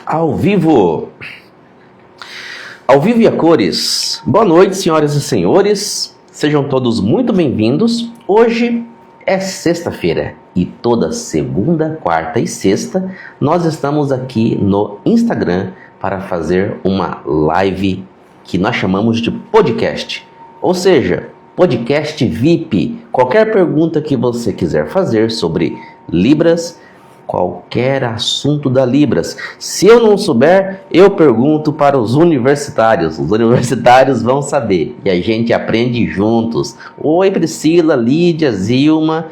Ao vivo. Ao vivo e a cores. Boa noite, senhoras e senhores. Sejam todos muito bem-vindos. Hoje é sexta-feira e toda segunda, quarta e sexta nós estamos aqui no Instagram para fazer uma live que nós chamamos de podcast. Ou seja, podcast VIP. Qualquer pergunta que você quiser fazer sobre Libras, qualquer assunto da Libras. Se eu não souber, eu pergunto para os universitários. Os universitários vão saber e a gente aprende juntos. Oi, Priscila, Lídia, Zilma.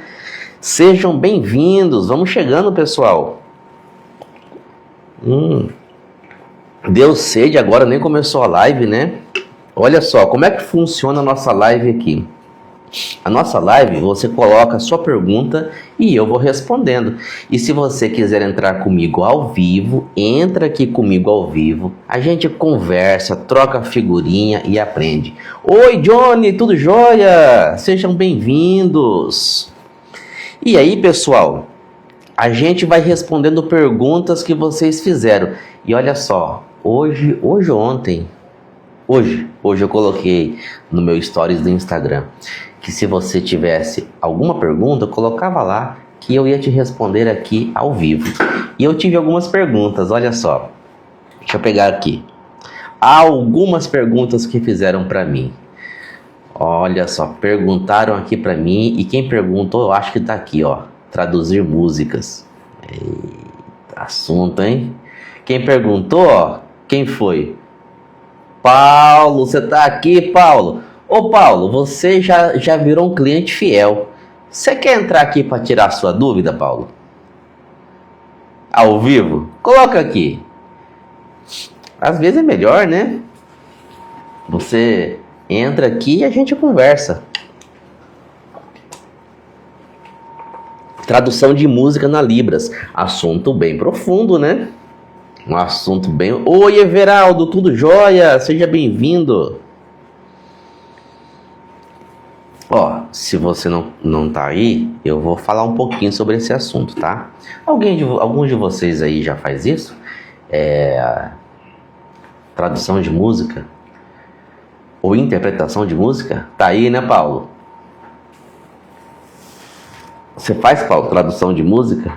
Sejam bem-vindos. Vamos chegando, pessoal. Deu sede agora, nem começou a live, né? Olha só, como é que funciona a nossa live aqui? A nossa live, você coloca a sua pergunta e eu vou respondendo. E se você quiser entrar comigo ao vivo, entra aqui comigo ao vivo. A gente conversa, troca figurinha e aprende. Oi, Johnny, tudo jóia? Sejam bem-vindos. E aí, pessoal, a gente vai respondendo perguntas que vocês fizeram. E olha só, hoje eu coloquei no meu stories do Instagram que se você tivesse alguma pergunta, eu colocava lá que eu ia te responder aqui ao vivo. E eu tive algumas perguntas, olha só. Deixa eu pegar aqui. Há algumas perguntas que fizeram para mim. Olha só, perguntaram aqui para mim e quem perguntou, eu acho que tá aqui, ó. Traduzir músicas. Eita, assunto, hein? Quem perguntou, ó, quem foi? Paulo, você tá aqui, Paulo? Ô Paulo, você já virou um cliente fiel. Você quer entrar aqui para tirar sua dúvida, Paulo? Ao vivo? Coloca aqui. Às vezes é melhor, né? Você entra aqui e a gente conversa. Tradução de música na Libras. Assunto bem profundo, né? Um assunto bem... Oi, Everaldo, tudo jóia? Seja bem-vindo. Ó, se você não tá aí, eu vou falar um pouquinho sobre esse assunto, tá? Alguns de vocês aí já faz isso? Tradução de música? Ou interpretação de música? Tá aí, né, Paulo? Você faz, Paulo, tradução de música?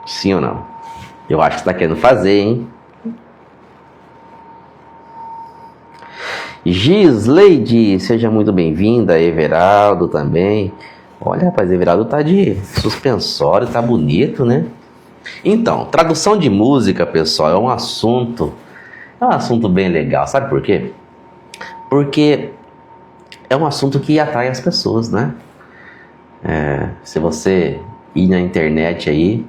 Sim ou não? Eu acho que você tá querendo fazer, hein? Gisleide, seja muito bem-vinda. Everaldo também. Olha, rapaz, Everaldo tá de suspensório, tá bonito, né? Então, tradução de música, pessoal, é um assunto bem legal. Sabe por quê? Porque é um assunto que atrai as pessoas, né? Se você ir na internet aí,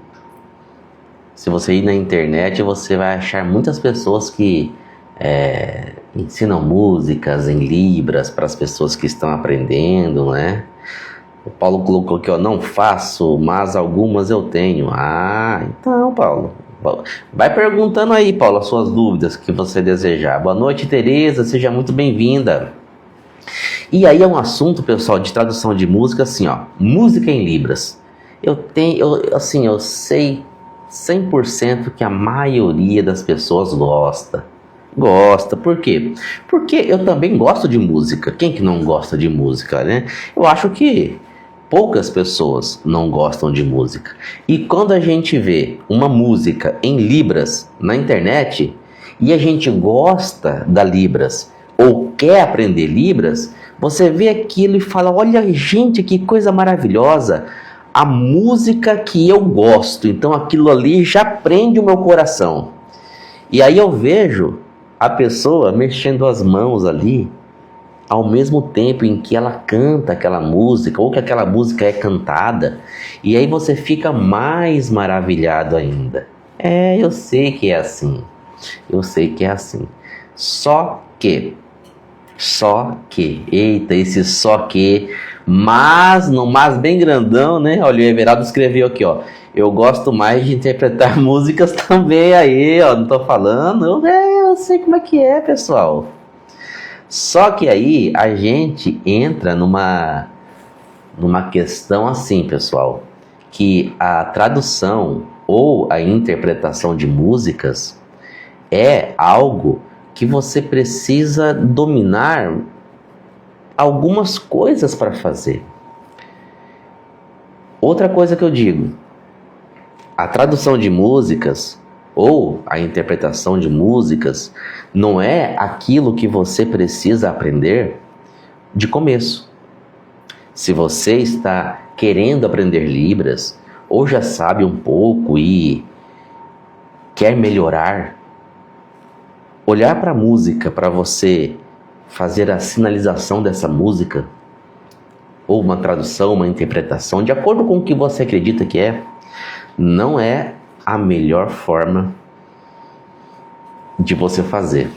você vai achar muitas pessoas que ensinam músicas em Libras para as pessoas que estão aprendendo, né? O Paulo colocou aqui, ó, não faço, mas algumas eu tenho. Então, Paulo, vai perguntando aí, Paulo, as suas dúvidas que você desejar. Boa noite, Tereza, seja muito bem-vinda. E aí é um assunto, pessoal, de tradução de música, assim, ó, música em Libras. Eu sei 100% que a maioria das pessoas gosta, por quê? Porque eu também gosto de música. Quem que não gosta de música, né? Eu acho que poucas pessoas não gostam de música. E quando a gente vê uma música em Libras na internet e a gente gosta da Libras ou quer aprender Libras, você vê aquilo e fala, olha, gente, que coisa maravilhosa, a música que eu gosto. Então aquilo ali já prende o meu coração. E aí eu vejo a pessoa mexendo as mãos ali, ao mesmo tempo em que ela canta aquela música, ou que aquela música é cantada, e aí você fica mais maravilhado ainda. Eu sei que é assim. Só que, eita, esse só que, mas bem grandão, né? Olha, o Everaldo escreveu aqui, ó. Eu gosto mais de interpretar músicas também aí, ó. Não tô falando. Eu sei como é que é, pessoal. Só que aí a gente entra numa questão assim, pessoal, que a tradução ou a interpretação de músicas é algo que você precisa dominar algumas coisas para fazer. Outra coisa que eu digo, a tradução de músicas ou a interpretação de músicas não é aquilo que você precisa aprender de começo. Se você está querendo aprender Libras, ou já sabe um pouco e quer melhorar, olhar para a música para você fazer a sinalização dessa música, ou uma tradução, uma interpretação, de acordo com o que você acredita que é, não é a melhor forma de você fazer.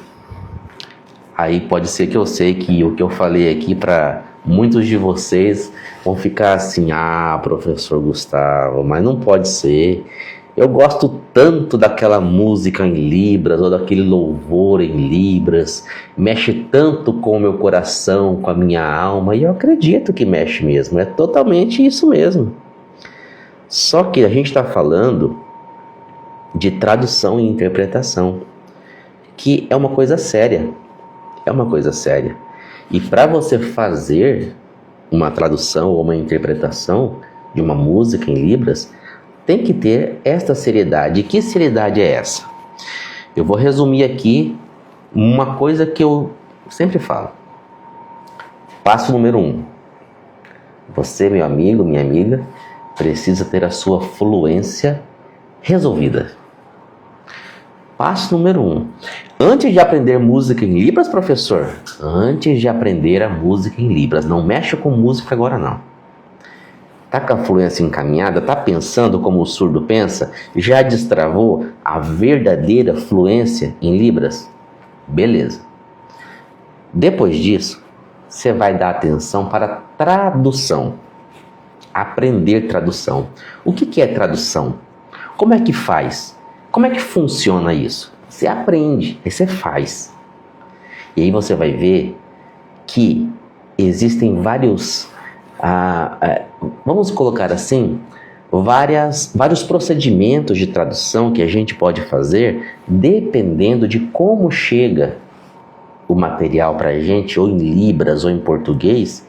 Aí pode ser que eu sei que o que eu falei aqui para muitos de vocês vão ficar assim, professor Gustavo, mas não pode ser. Eu gosto tanto daquela música em Libras, ou daquele louvor em Libras, mexe tanto com o meu coração, com a minha alma, e eu acredito que mexe mesmo, é totalmente isso mesmo. Só que a gente está falando de tradução e interpretação, que é uma coisa séria, E para você fazer uma tradução ou uma interpretação de uma música em Libras, tem que ter esta seriedade. E que seriedade é essa? Eu vou resumir aqui uma coisa que eu sempre falo. Passo número 1. Você, meu amigo, minha amiga, precisa ter a sua fluência resolvida. Passo número 1. Antes de aprender música em Libras, professor, antes de aprender a música em Libras, não mexa com música agora não. Tá com a fluência encaminhada? Tá pensando como o surdo pensa? Já destravou a verdadeira fluência em Libras? Beleza. Depois disso, você vai dar atenção para tradução. Aprender tradução. O que é tradução? Como é que faz? Como é que funciona isso? Você aprende, aí você faz. E aí você vai ver que existem vários... vamos colocar assim, vários procedimentos de tradução que a gente pode fazer dependendo de como chega o material para a gente, ou em Libras ou em português,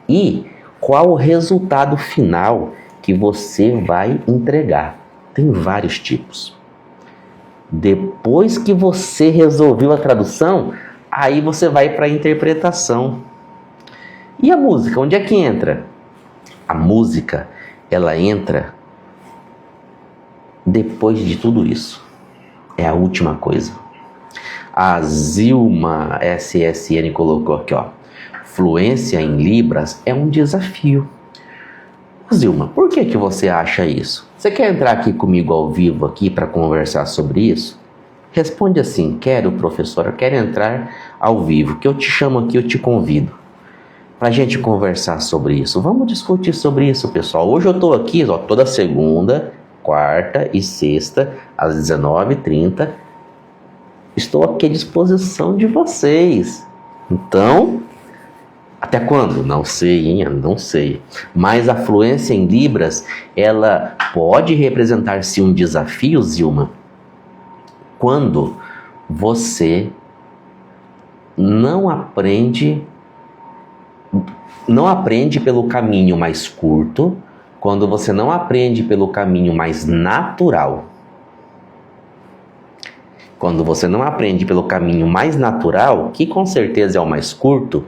e qual o resultado final que você vai entregar. Tem vários tipos. Depois que você resolveu a tradução, aí você vai para a interpretação. E a música, onde é que entra? A música, ela entra depois de tudo isso. É a última coisa. A Zilma SSN colocou aqui, ó. Fluência em Libras é um desafio. Zilma, por que você acha isso? Você quer entrar aqui comigo ao vivo aqui para conversar sobre isso? Responde assim, quero, professor, eu quero entrar ao vivo, que eu te chamo aqui, eu te convido para a gente conversar sobre isso. Vamos discutir sobre isso, pessoal. Hoje eu estou aqui, ó, toda segunda, quarta e sexta, às 19h30. Estou aqui à disposição de vocês. Então, até quando? Não sei, hein? Não sei. Mas a fluência em Libras, ela pode representar-se um desafio, Zilma, quando você não aprende pelo caminho mais curto, quando você não aprende pelo caminho mais natural. Quando você não aprende pelo caminho mais natural, que com certeza é o mais curto,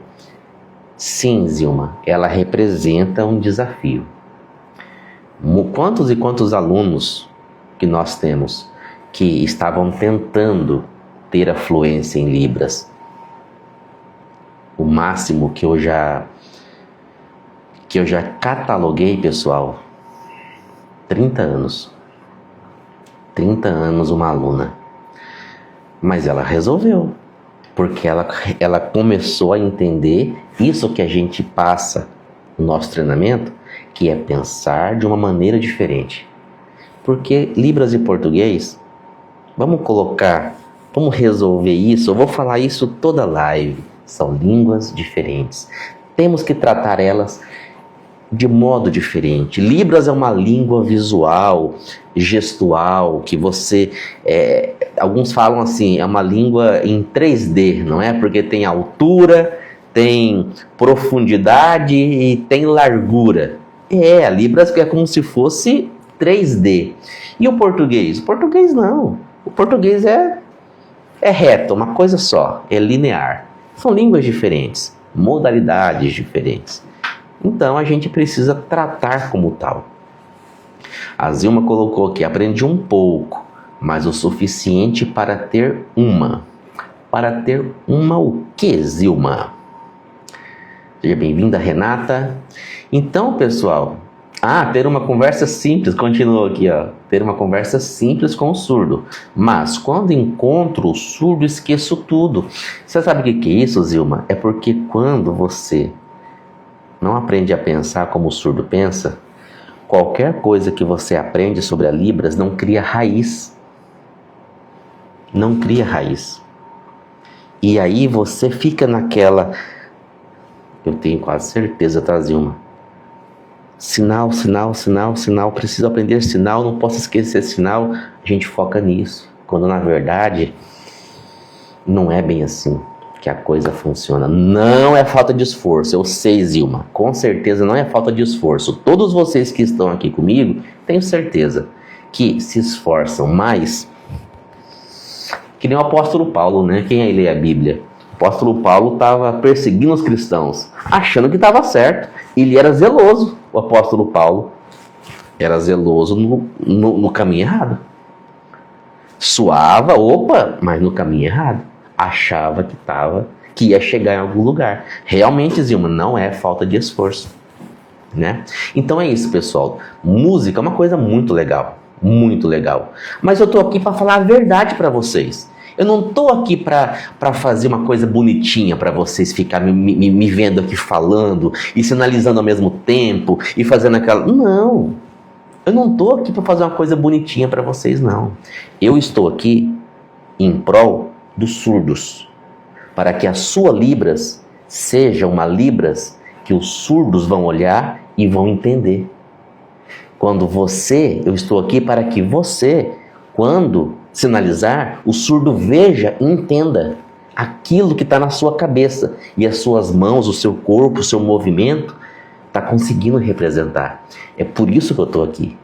sim, Zilma, ela representa um desafio. Quantos e quantos alunos que nós temos que estavam tentando ter a fluência em Libras? O máximo que eu já cataloguei, pessoal, 30 anos. 30 anos uma aluna. Mas ela resolveu, porque ela começou a entender isso que a gente passa no nosso treinamento, que é pensar de uma maneira diferente. Porque Libras e português, vamos resolver isso, eu vou falar isso toda live, são línguas diferentes. Temos que tratar elas de modo diferente. Libras é uma língua visual, gestual, que você... alguns falam assim, é uma língua em 3D, não é? Porque tem altura, tem profundidade e tem largura. A Libras é como se fosse 3D. E o português? O português não. O português é reto, uma coisa só, é linear. São línguas diferentes, modalidades diferentes. Então a gente precisa tratar como tal. A Zilma colocou aqui, aprendi um pouco, mas o suficiente para ter uma. Para ter uma o que, Zilma? Seja bem-vinda, Renata. Então, pessoal, ter uma conversa simples, continuou aqui, ó. Ter uma conversa simples com o surdo. Mas quando encontro o surdo, esqueço tudo. Você sabe o que é isso, Zilma? É porque quando você não aprende a pensar como o surdo pensa, qualquer coisa que você aprende sobre a Libras não cria raiz. Não cria raiz. E aí você fica naquela... Eu tenho quase certeza, tá, Zilma? Sinal, sinal, sinal, sinal. Preciso aprender sinal, não posso esquecer sinal. A gente foca nisso. Quando na verdade não é bem assim que a coisa funciona. Não é falta de esforço. Eu sei, Zilma. Com certeza não é falta de esforço. Todos vocês que estão aqui comigo, tenho certeza que se esforçam mais. Que nem o apóstolo Paulo, né? Quem aí lê a Bíblia? O apóstolo Paulo estava perseguindo os cristãos, achando que estava certo. Ele era zeloso. O apóstolo Paulo era zeloso no caminho errado. Suava, mas no caminho errado. Achava que ia chegar em algum lugar. Realmente, Zilma, não é falta de esforço, né? Então é isso, pessoal. Música é uma coisa muito legal, muito legal. Mas eu tô aqui para falar a verdade para vocês. Eu não tô aqui para fazer uma coisa bonitinha para vocês ficar me vendo aqui falando e sinalizando ao mesmo tempo e fazendo aquela... Não, eu não tô aqui para fazer uma coisa bonitinha para vocês, não. Eu estou aqui em prol dos surdos, para que a sua Libras seja uma Libras que os surdos vão olhar e vão entender. Eu estou aqui para que você, quando sinalizar, o surdo veja e entenda aquilo que está na sua cabeça. E as suas mãos, o seu corpo, o seu movimento está conseguindo representar. É por isso que eu estou aqui.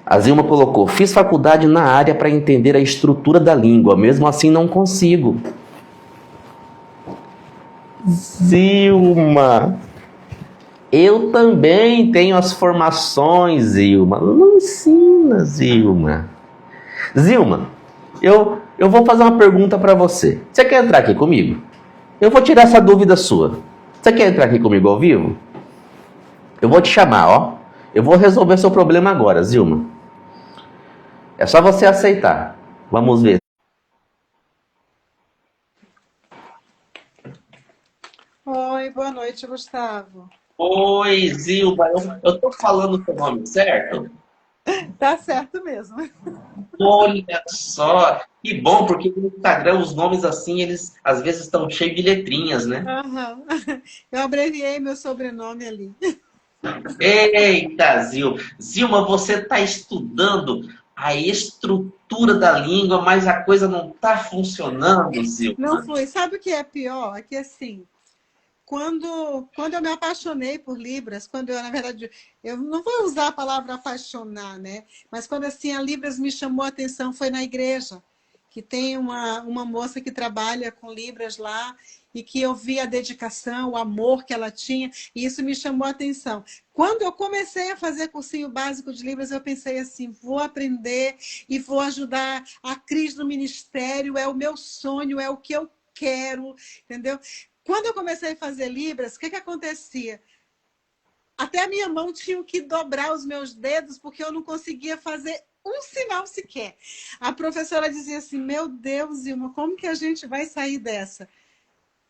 A Zilma colocou, fiz faculdade na área para entender a estrutura da língua, mesmo assim não consigo. Zilma, eu também tenho as formações, Zilma. Não ensina, Zilma. Zilma, eu vou fazer uma pergunta para você. Você quer entrar aqui comigo? Eu vou tirar essa dúvida sua. Você quer entrar aqui comigo ao vivo? Eu vou te chamar, ó. Eu vou resolver seu problema agora, Zilma. É só você aceitar. Vamos ver. Oi, boa noite, Gustavo. Oi, Zilma. Eu tô falando o seu nome certo? Tá certo mesmo. Olha só. Que bom, porque no Instagram os nomes assim, eles às vezes estão cheios de letrinhas, né? Aham. Eu abreviei meu sobrenome ali. Eita, Zilma. Zilma, você está estudando a estrutura da língua, mas a coisa não está funcionando, Não Zilma. fui. Sabe o que é pior? É que assim, quando eu me apaixonei por Libras, quando eu, na verdade, eu não vou usar a palavra apaixonar, né? Mas quando assim a Libras me chamou a atenção foi na igreja, que tem uma moça que trabalha com Libras lá e que eu vi a dedicação, o amor que ela tinha, e isso me chamou a atenção. Quando eu comecei a fazer cursinho básico de Libras, eu pensei assim, vou aprender e vou ajudar a Cris no ministério, é o meu sonho, é o que eu quero, entendeu? Quando eu comecei a fazer Libras, o que acontecia? Até a minha mão tinha que dobrar os meus dedos, porque eu não conseguia fazer um sinal sequer. A professora dizia assim, meu Deus, Ilma, como que a gente vai sair dessa?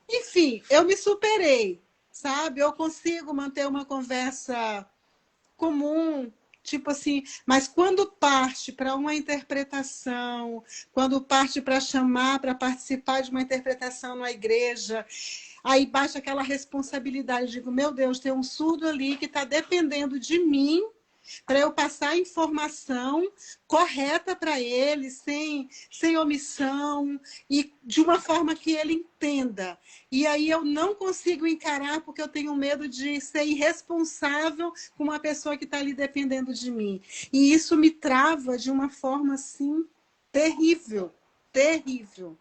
Enfim, eu me superei, sabe? Eu consigo manter uma conversa comum, tipo assim, mas quando parte para uma interpretação, quando parte para chamar, para participar de uma interpretação na igreja, Aí baixa aquela responsabilidade. Digo, meu Deus, tem um surdo ali que está dependendo de mim para eu passar a informação correta para ele, sem omissão, e de uma forma que ele entenda. E aí eu não consigo encarar porque eu tenho medo de ser irresponsável com uma pessoa que está ali dependendo de mim. E isso me trava de uma forma assim terrível, terrível.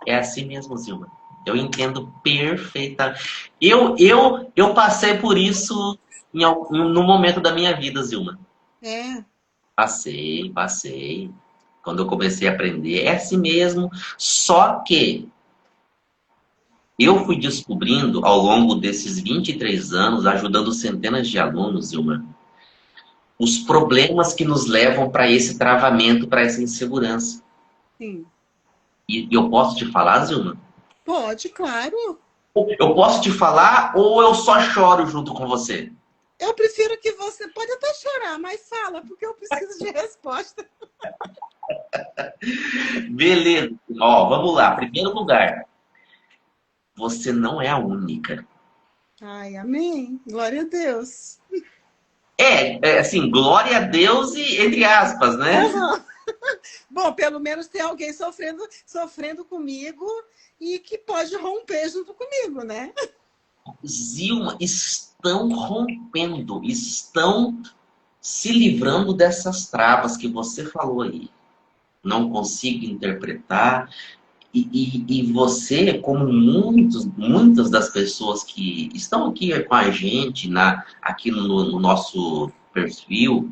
É assim mesmo, Zilma. Eu entendo perfeita. Eu passei por isso no momento da minha vida, Zilma. É, Passei. Quando eu comecei a aprender, é assim mesmo. Só que eu fui descobrindo ao longo desses 23 anos, ajudando centenas de alunos, Zilma, os problemas que nos levam para esse travamento, para essa insegurança. sim. E eu posso te falar, Zilma? Pode, claro. Eu posso te falar ou eu só choro junto com você? Eu prefiro que você pode até chorar, mas fala, porque eu preciso de resposta. Beleza. Ó, vamos lá. Primeiro lugar, você não é a única. Ai, amém. Glória a Deus. É assim, glória a Deus e entre aspas, né? Uhum. Bom, pelo menos tem alguém sofrendo comigo e que pode romper junto comigo, né? Zilma, estão rompendo, estão se livrando dessas travas que você falou aí. Não consigo interpretar. E você, como muitas das pessoas que estão aqui com a gente, aqui no nosso perfil,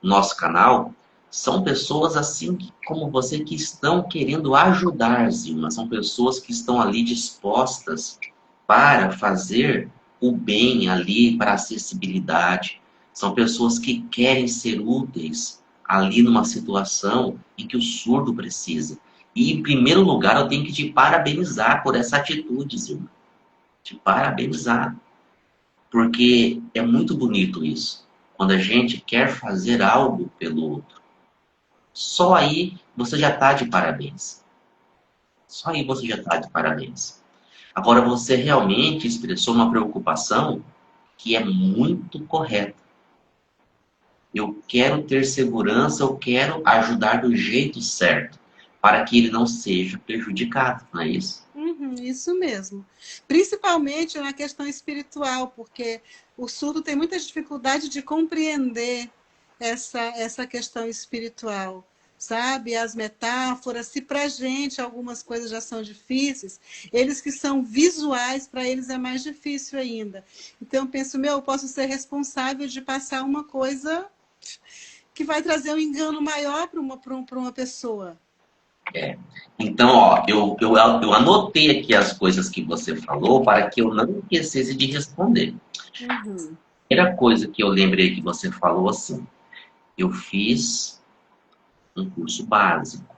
no nosso canal, são pessoas assim como você que estão querendo ajudar, Zilma. São pessoas que estão ali dispostas para fazer o bem ali, para a acessibilidade. São pessoas que querem ser úteis ali numa situação em que o surdo precisa. E, em primeiro lugar, eu tenho que te parabenizar por essa atitude, Zilma. Te parabenizar. Porque é muito bonito isso. Quando a gente quer fazer algo pelo outro. Só aí você já está de parabéns. Só aí você já está de parabéns. Agora, você realmente expressou uma preocupação que é muito correta. Eu quero ter segurança, eu quero ajudar do jeito certo, para que ele não seja prejudicado, não é isso? Uhum, isso mesmo. Principalmente na questão espiritual, porque o surdo tem muita dificuldade de compreender essa questão espiritual, sabe? As metáforas, se para a gente algumas coisas já são difíceis, eles que são visuais, para eles é mais difícil ainda. Então, eu penso, eu posso ser responsável de passar uma coisa que vai trazer um engano maior para uma pessoa. É. Então, ó, eu anotei aqui as coisas que você falou para que eu não esquecesse de responder. Uhum. A primeira coisa que eu lembrei que você falou assim, eu fiz um curso básico,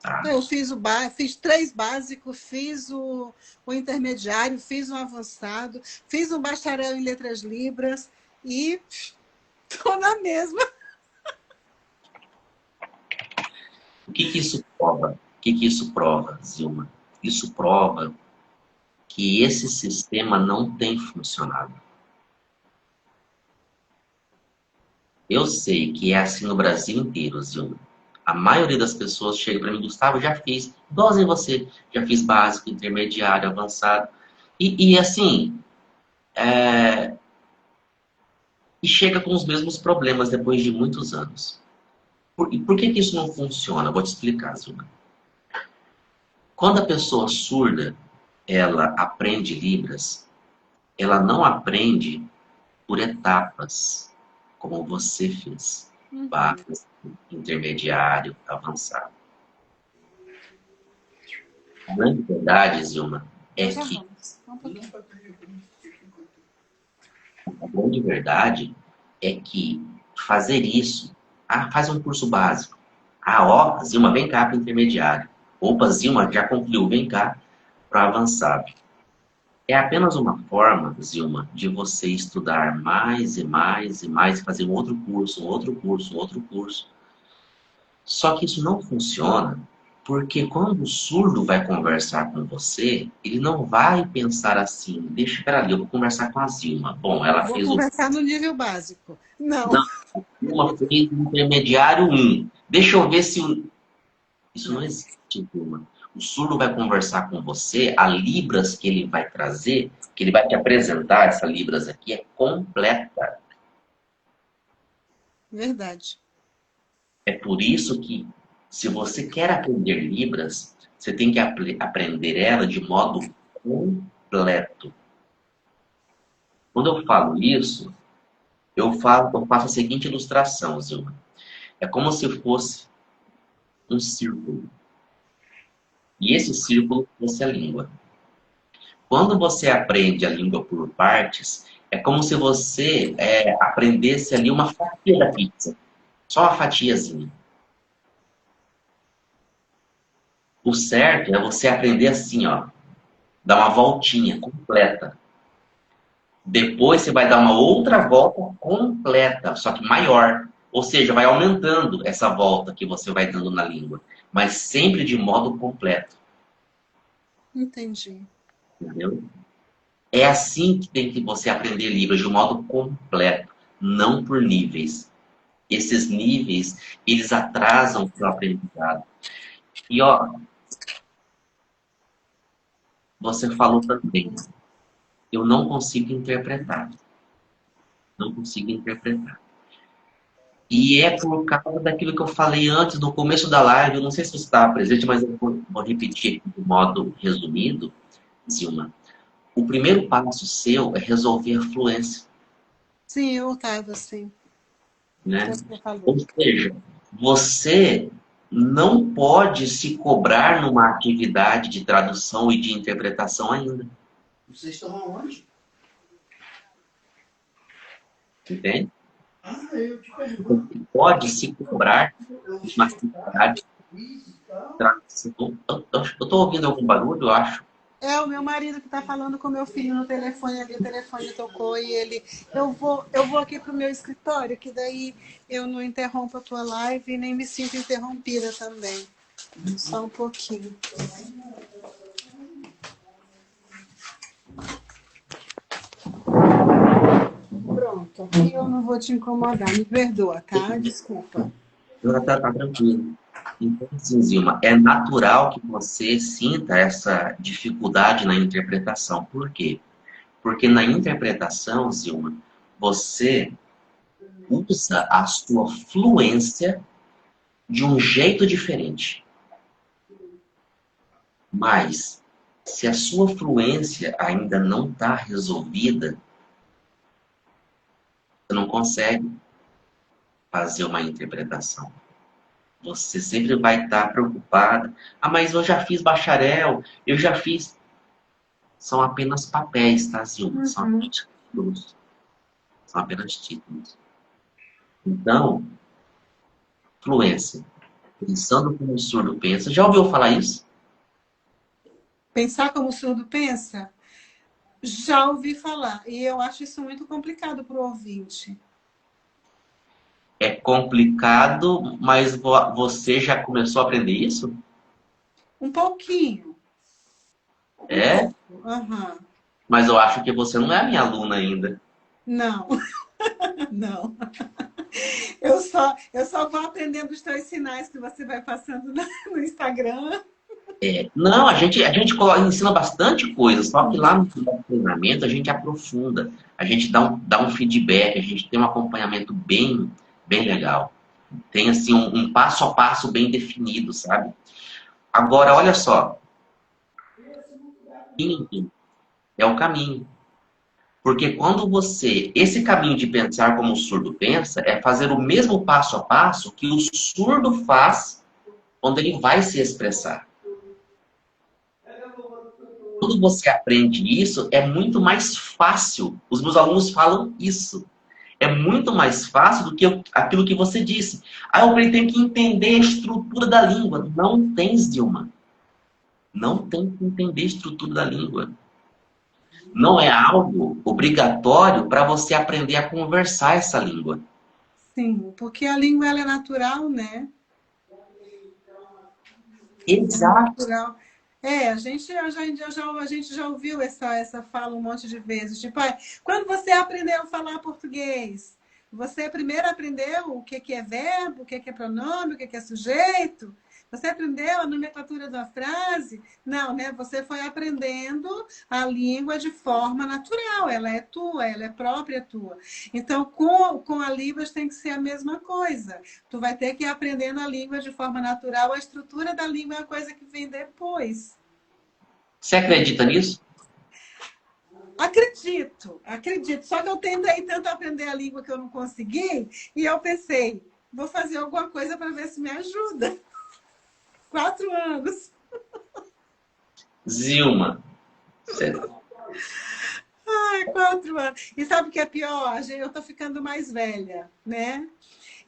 tá? Eu fiz 3 básicos, fiz o intermediário, fiz um avançado, fiz um bacharel em letras libras e estou na mesma. O que que isso prova? O que que isso prova, Zilma? Isso prova que esse sistema não tem funcionado. Eu sei que é assim no Brasil inteiro, Zilma. A maioria das pessoas chega para mim, Gustavo, já fiz, igualzinho você, já fiz básico, intermediário, avançado. E assim, e chega com os mesmos problemas depois de muitos anos. E por que que isso não funciona? Vou te explicar, Zilma. Quando a pessoa surda, ela aprende Libras, ela não aprende por etapas, como você fez. Básico, intermediário, avançado. A grande verdade, Zilma, é que a grande verdade é que fazer isso, faz um curso básico. Ó, Zilma, vem cá para o intermediário. Opa, Zilma, já concluiu, vem cá para o avançado. É apenas uma forma, Zilma, de você estudar mais e mais e mais, fazer um outro curso, um outro curso, um outro curso. Só que isso não funciona Porque quando o surdo vai conversar com você, ele não vai pensar assim, deixa, peraí, eu vou conversar com a Zilma. Bom, ela Vou fez o... conversar no nível básico. Não. Não, uma fez o intermediário 1. Deixa eu ver se... Isso não Não. existe, Zilma. O surdo vai conversar com você, a Libras que ele vai trazer, que ele vai te apresentar, essa Libras aqui, é completa. Verdade. É por isso que, se você quer aprender Libras, você tem que aprender ela de modo completo. Quando eu falo isso, eu faço a seguinte ilustração, Zilma. É como se fosse um círculo. E esse círculo fosse a língua. Quando você aprende a língua por partes, é como se você aprendesse ali uma fatia da pizza. Só uma fatiazinha. O certo é você aprender assim, ó. Dar uma voltinha completa. Depois você vai dar uma outra volta completa, só que maior. Ou seja, vai aumentando essa volta que você vai dando na língua. Mas sempre de modo completo. Entendi. Entendeu? É assim que tem que você aprender Libras, de um modo completo. Não por níveis. Esses níveis, eles atrasam o seu aprendizado. E ó, você falou também, eu não consigo interpretar. Não consigo interpretar. E é por causa daquilo que eu falei antes, no começo da live, eu não sei se você estava presente, mas eu vou repetir de modo resumido, Zilma. O primeiro passo seu é resolver a fluência, Sim, eu estava assim. né? Você falou. Ou seja, você não pode se cobrar numa atividade de tradução e de interpretação ainda. Vocês estão aonde? Entende? Ah, eu te pergunto. Você pode se cobrar Eu numa atividade fiz e tal. de tradução. Eu estou ouvindo algum barulho, eu acho. É o meu marido que está falando com meu filho no telefone ali, o telefone tocou e ele, eu vou aqui pro meu escritório, que daí eu não interrompo a tua live e nem me sinto interrompida também. Só um pouquinho. Pronto, aqui eu não vou te incomodar, me perdoa, tá? Desculpa. Tá tranquilo. Então, assim, Zilma, é natural que você sinta essa dificuldade na interpretação. Por quê? Porque na interpretação, Zilma, você usa a sua fluência de um jeito diferente. Mas, se a sua fluência ainda não está resolvida, você não consegue fazer uma interpretação. Você sempre vai estar preocupada. Ah, mas eu já fiz bacharel, eu já fiz. São apenas papéis, tá, Zilma? São apenas títulos. São apenas títulos. Então, fluência. Pensando como o surdo pensa. Já ouviu falar isso? Pensar como o surdo pensa? Já ouvi falar, e eu acho isso muito complicado para o ouvinte. É complicado, mas você já começou a aprender isso? Um pouquinho. É? Uhum. Mas eu acho que você não é a minha aluna ainda. Não, não. Eu só vou aprendendo os teus sinais que você vai passando no Instagram. Não, ensina bastante coisa, só que lá no treinamento a gente aprofunda, a gente dá um feedback, a gente tem um acompanhamento bem, bem legal. Tem assim um passo a passo bem definido, sabe? Agora, olha só, é o caminho. Porque quando esse caminho de pensar como o surdo pensa, é fazer o mesmo passo a passo que o surdo faz quando ele vai se expressar. Quando você aprende isso, é muito mais fácil. Os meus alunos falam isso. É muito mais fácil do que aquilo que você disse. Ah, eu tenho que entender a estrutura da língua. Não tem, Zilma. Não tem que entender a estrutura da língua. Não é algo obrigatório para você aprender a conversar essa língua. Sim, porque a língua ela é natural, né? Exato. Natural. A gente já ouviu essa fala um monte de vezes. Tipo, quando você aprendeu a falar português, você primeiro aprendeu o que é verbo, o que é pronome, o que é sujeito? Você aprendeu a nomenclatura da frase? Não, né? Você foi aprendendo a língua de forma natural. Ela é tua, ela é própria tua. Então, com a Libras tem que ser a mesma coisa. Tu vai ter que ir aprendendo a língua de forma natural. A estrutura da língua é a coisa que vem depois. Você acredita nisso? Acredito, acredito. Só que eu tentei tanto aprender a língua que eu não consegui. E eu pensei, vou fazer alguma coisa para ver se me ajuda. 4 anos. Zilma, você... 4 anos. E sabe o que é pior? Eu tô ficando mais velha, né?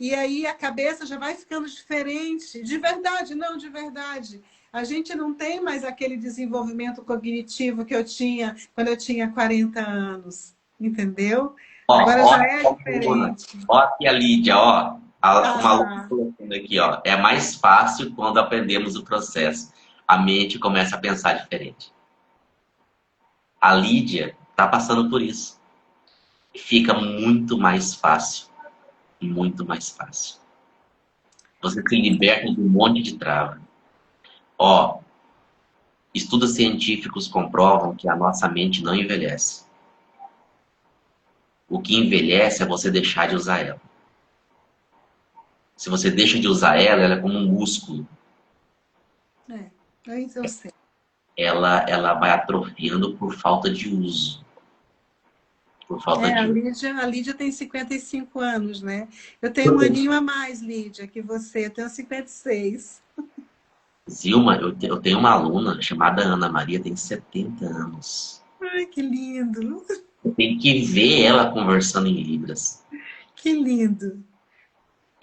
E aí a cabeça já vai ficando diferente. De verdade, não, de verdade. A gente não tem mais aquele desenvolvimento cognitivo que eu tinha quando eu tinha 40 anos. Entendeu? Agora ó, já é diferente. ó aqui a Lídia, ó. Uma aluna Ah, colocando aqui, ó. É mais fácil quando aprendemos o processo. A mente começa a pensar diferente. A Lídia está passando por isso. Fica muito mais fácil. Muito mais fácil. Você se liberta de um monte de trava. Ó, estudos científicos comprovam que a nossa mente não envelhece. O que envelhece é você deixar de usar ela. Se você deixa de usar ela, ela é como um músculo. é isso eu sei. Ela vai atrofiando por falta de uso. Por falta A de uso. Lídia tem 55 anos, né? Eu tenho um aninho a mais, Lídia, que você. Eu tenho 56. Zilma, eu tenho uma aluna chamada Ana Maria, tem 70 anos. Ai, que lindo. Eu tenho que ver ela conversando em Libras. Que lindo.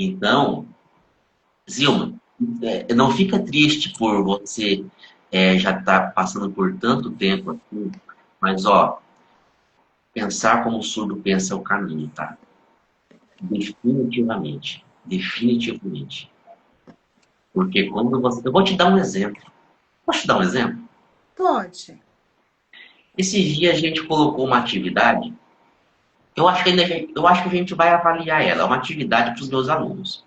Então, Zilma, não fica triste por você já estar passando por tanto tempo aqui, mas ó, pensar como o surdo pensa é o caminho, tá? Definitivamente. Definitivamente. Porque quando você. Eu vou te dar um exemplo. Posso te dar um exemplo? Pode. Esses dias a gente colocou uma atividade. Eu acho que a gente vai avaliar ela. É uma atividade para os meus alunos.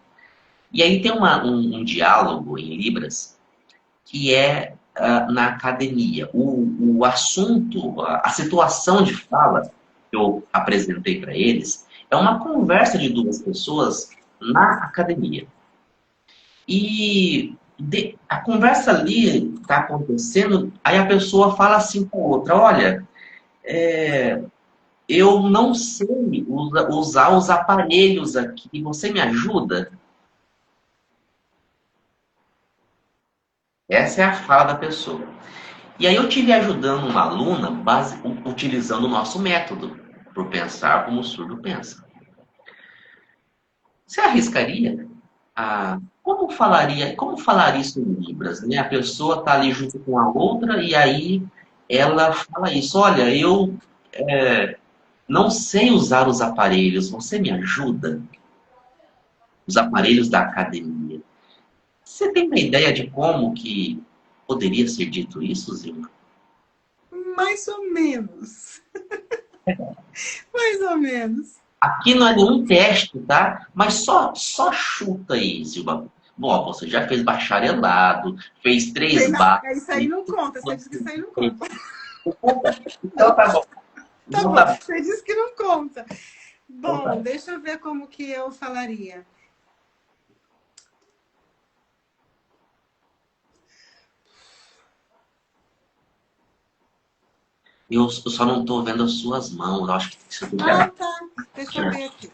E aí tem um diálogo em Libras que é na academia. O assunto, a situação de fala que eu apresentei para eles é uma conversa de duas pessoas na academia. E a conversa ali está acontecendo, aí a pessoa fala assim com a outra, olha, eu não sei usar os aparelhos aqui, você me ajuda? Essa é a fala da pessoa. E aí eu tive ajudando uma aluna utilizando o nosso método, por pensar como o surdo pensa. Você arriscaria? Como falar isso em Libras, né? A pessoa está ali junto com a outra e aí ela fala isso. Olha, eu não sei usar os aparelhos, você me ajuda? Os aparelhos da academia. Você tem uma ideia de como que poderia ser dito isso, Zilma? Mais ou menos. Mais ou menos. Aqui não é nenhum teste, tá? Mas só chuta aí, Zilma. Bom, você já fez bacharelado, fez 3 barras. Isso aí não conta. Você disse que isso aí não conta. Então tá bom. Tá Então bom. tá bom. Você disse que não conta. Então tá. Bom, deixa eu ver como que eu falaria. Eu só não tô vendo as suas mãos. Eu acho que você tem que Tá. Deixa eu ver aqui.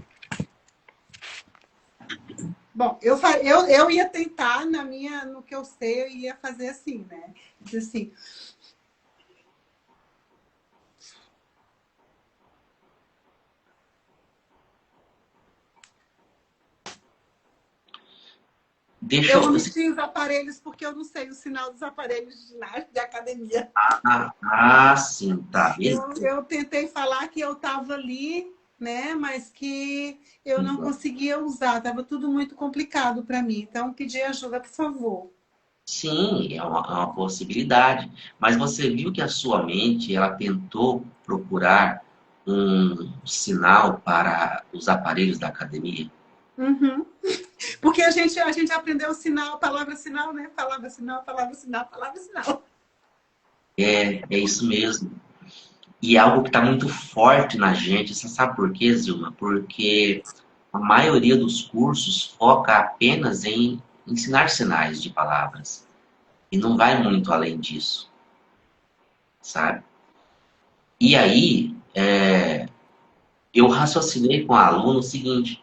Bom, eu ia tentar, no que eu sei, eu ia fazer assim, né? Assim. Eu omiti os aparelhos porque eu não sei o sinal dos aparelhos de ginástica de academia. Sim, tá. Eu tentei falar que eu estava ali, né? Mas que eu não conseguia usar. Estava tudo muito complicado para mim. Então, pedi ajuda, por favor. Sim, é uma possibilidade. Mas você viu que a sua mente, ela tentou procurar um sinal para os aparelhos da academia? Uhum. Porque a gente aprendeu sinal, palavra sinal, né? Palavra sinal, palavra sinal, palavra sinal. É isso mesmo. E é algo que está muito forte na gente. Você sabe por quê, Zilma? Porque a maioria dos cursos foca apenas em ensinar sinais de palavras. E não vai muito além disso, sabe? E aí, eu raciocinei com a aluna o seguinte,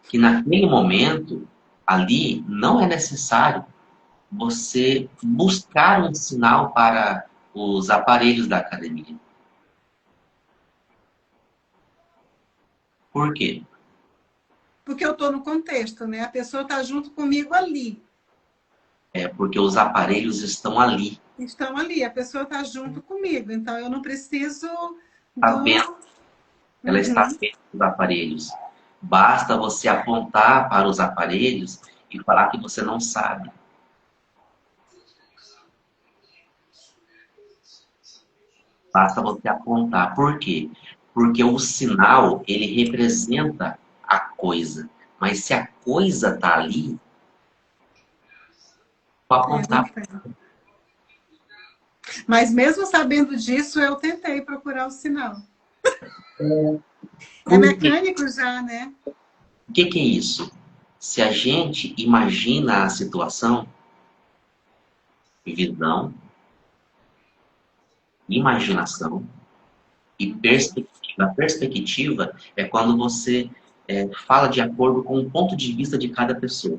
que naquele momento, ali, não é necessário você buscar um sinal para os aparelhos da academia. Por quê? Porque eu estou no contexto, né? A pessoa está junto comigo ali. É porque os aparelhos estão ali, Estão ali, a pessoa está junto comigo. Então eu não preciso está do. vendo, ela está Uhum. vendo os aparelhos. Basta você apontar para os aparelhos e falar que você não sabe. Basta você apontar. Por quê? Porque o sinal, ele representa a coisa. Mas se a coisa está ali, vou É, não apontar. tem. Mas mesmo sabendo disso, eu tentei procurar o sinal. É Por quê? mecânico já, né? O que que é isso? Se a gente imagina a situação, visão, imaginação e perspectiva. A perspectiva é quando você fala de acordo com o ponto de vista de cada pessoa.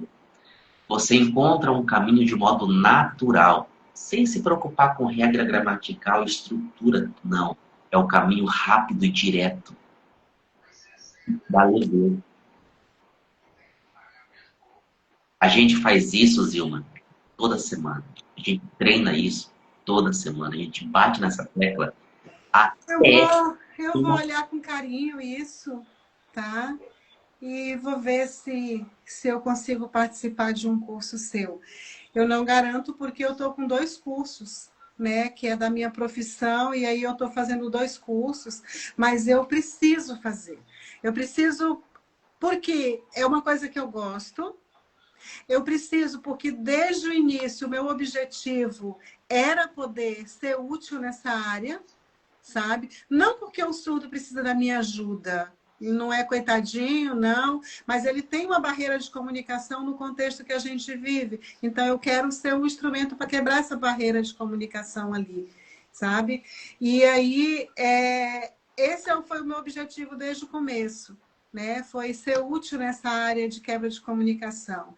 Você encontra um caminho de modo natural, sem se preocupar com regra gramatical, estrutura, não. É o caminho rápido e direto da leveza. A gente faz isso, Zilma, toda semana. A gente treina isso toda semana. A gente bate nessa tecla até. Eu vou olhar com carinho isso, tá? E vou ver se eu consigo participar de um curso seu. Eu não garanto porque eu estou com dois cursos, né? Que é da minha profissão, e aí eu estou fazendo dois cursos, mas eu preciso fazer. Eu preciso, porque é uma coisa que eu gosto, eu preciso, porque desde o início o meu objetivo era poder ser útil nessa área, sabe? Não porque o surdo precisa da minha ajuda. Ele não é coitadinho, não, mas ele tem uma barreira de comunicação no contexto que a gente vive. Então, eu quero ser um instrumento para quebrar essa barreira de comunicação ali, sabe? E aí, esse foi o meu objetivo desde o começo, né? Foi ser útil nessa área de quebra de comunicação.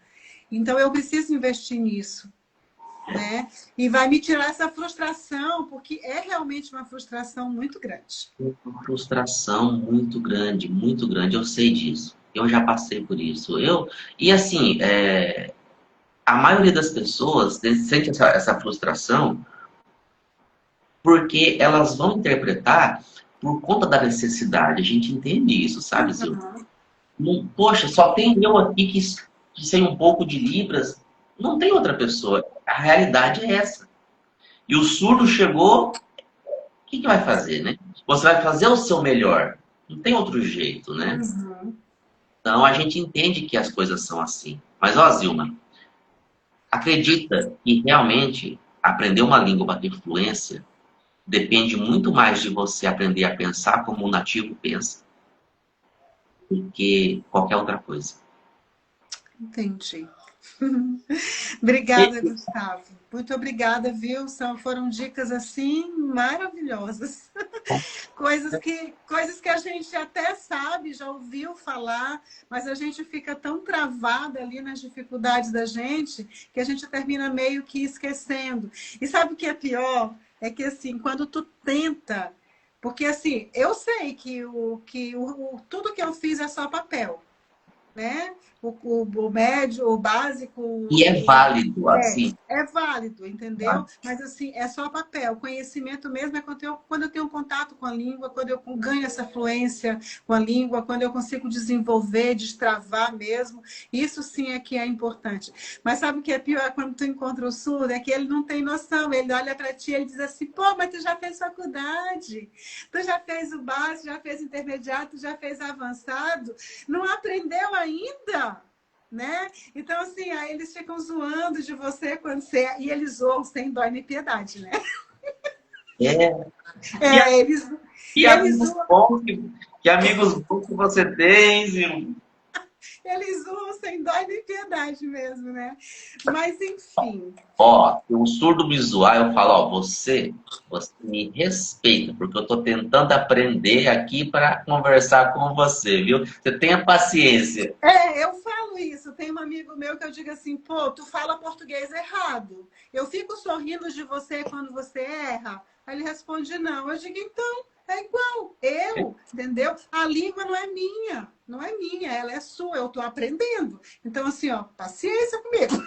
Então, eu preciso investir nisso, né? E vai me tirar essa frustração, porque é realmente uma frustração muito grande. Uma frustração muito grande, muito grande. Eu sei disso. Eu já passei por isso. E assim, a maioria das pessoas sente essa frustração porque elas vão interpretar por conta da necessidade. A gente entende isso, sabe, Zil? Uhum. Poxa, só tem eu aqui que sei um pouco de Libras. Não tem outra pessoa. A realidade é essa. E o surdo chegou, o que vai fazer, né? Você vai fazer o seu melhor. Não tem outro jeito, né? Uhum. Então a gente entende que as coisas são assim. Mas, ó, Zilma, acredita que realmente aprender uma língua para ter fluência depende muito mais de você aprender a pensar como um nativo pensa do que qualquer outra coisa. Entendi. Obrigada, Gustavo. Muito obrigada, viu? Foram dicas assim maravilhosas. Coisas que a gente até sabe, já ouviu falar, mas a gente fica tão travada ali nas dificuldades da gente que a gente termina meio que esquecendo. E sabe o que é pior? É que assim, quando tu tenta, porque assim, eu sei que tudo que eu fiz é só papel, né? o médio, o básico. E é válido, assim. É válido, entendeu? Mas assim, é só papel. O conhecimento mesmo é quando eu tenho contato com a língua, quando eu ganho essa fluência com a língua, quando eu consigo desenvolver, destravar mesmo. Isso sim é que é importante. Mas sabe o que é pior quando tu encontra o surdo? É que ele não tem noção. Ele olha para ti e ele diz assim, pô, mas tu já fez faculdade, tu já fez o básico, já fez intermediário, tu já fez avançado, não aprendeu ainda? Né? Então, assim, aí eles ficam zoando de você quando você... E eles zoam sem dó nem piedade, né? É. Eles Amigos zoam, bons que amigos bons que você tem, Zilma. eles zoam sem dó nem piedade mesmo, né? Mas, enfim. Ó, se um surdo me zoar, eu falo, ó, você me respeita, porque eu tô tentando aprender aqui para conversar com você, viu? Você tenha paciência. Eu falo isso. Tem um amigo meu que eu digo assim, pô, tu fala português errado. Eu fico sorrindo de você quando você erra. Aí ele responde, não. Eu digo, então, é igual. Entendeu? A língua não é minha. Não é minha, ela é sua. Eu tô aprendendo. Então, assim, ó, paciência comigo.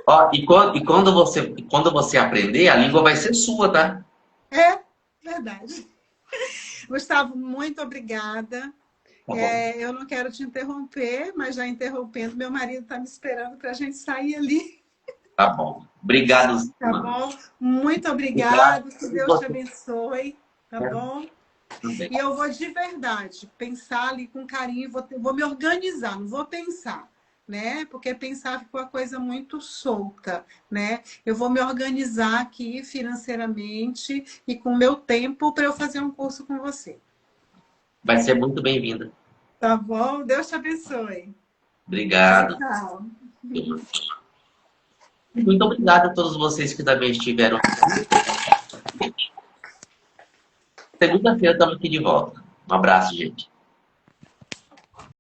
Ó, quando você aprender, a língua vai ser sua, tá? É, verdade. Gustavo, muito obrigada. Tá bom. Eu não quero te interromper, mas já interrompendo, meu marido está me esperando para a gente sair ali. Tá bom. Obrigado, Tá Zilma. bom? Muito Obrigado. obrigado, que Deus te abençoe, tá bom? Também. E eu vou de verdade pensar ali com carinho, vou me organizar, não vou pensar, né? Porque pensar ficou uma coisa muito solta, né? Eu vou me organizar aqui financeiramente e com o meu tempo para eu fazer um curso com você. Vai ser muito bem-vinda. Tá bom? Deus te abençoe. Obrigado. Tchau. Muito obrigado a todos vocês que também estiveram aqui. Segunda-feira estamos aqui de volta. Um abraço, gente.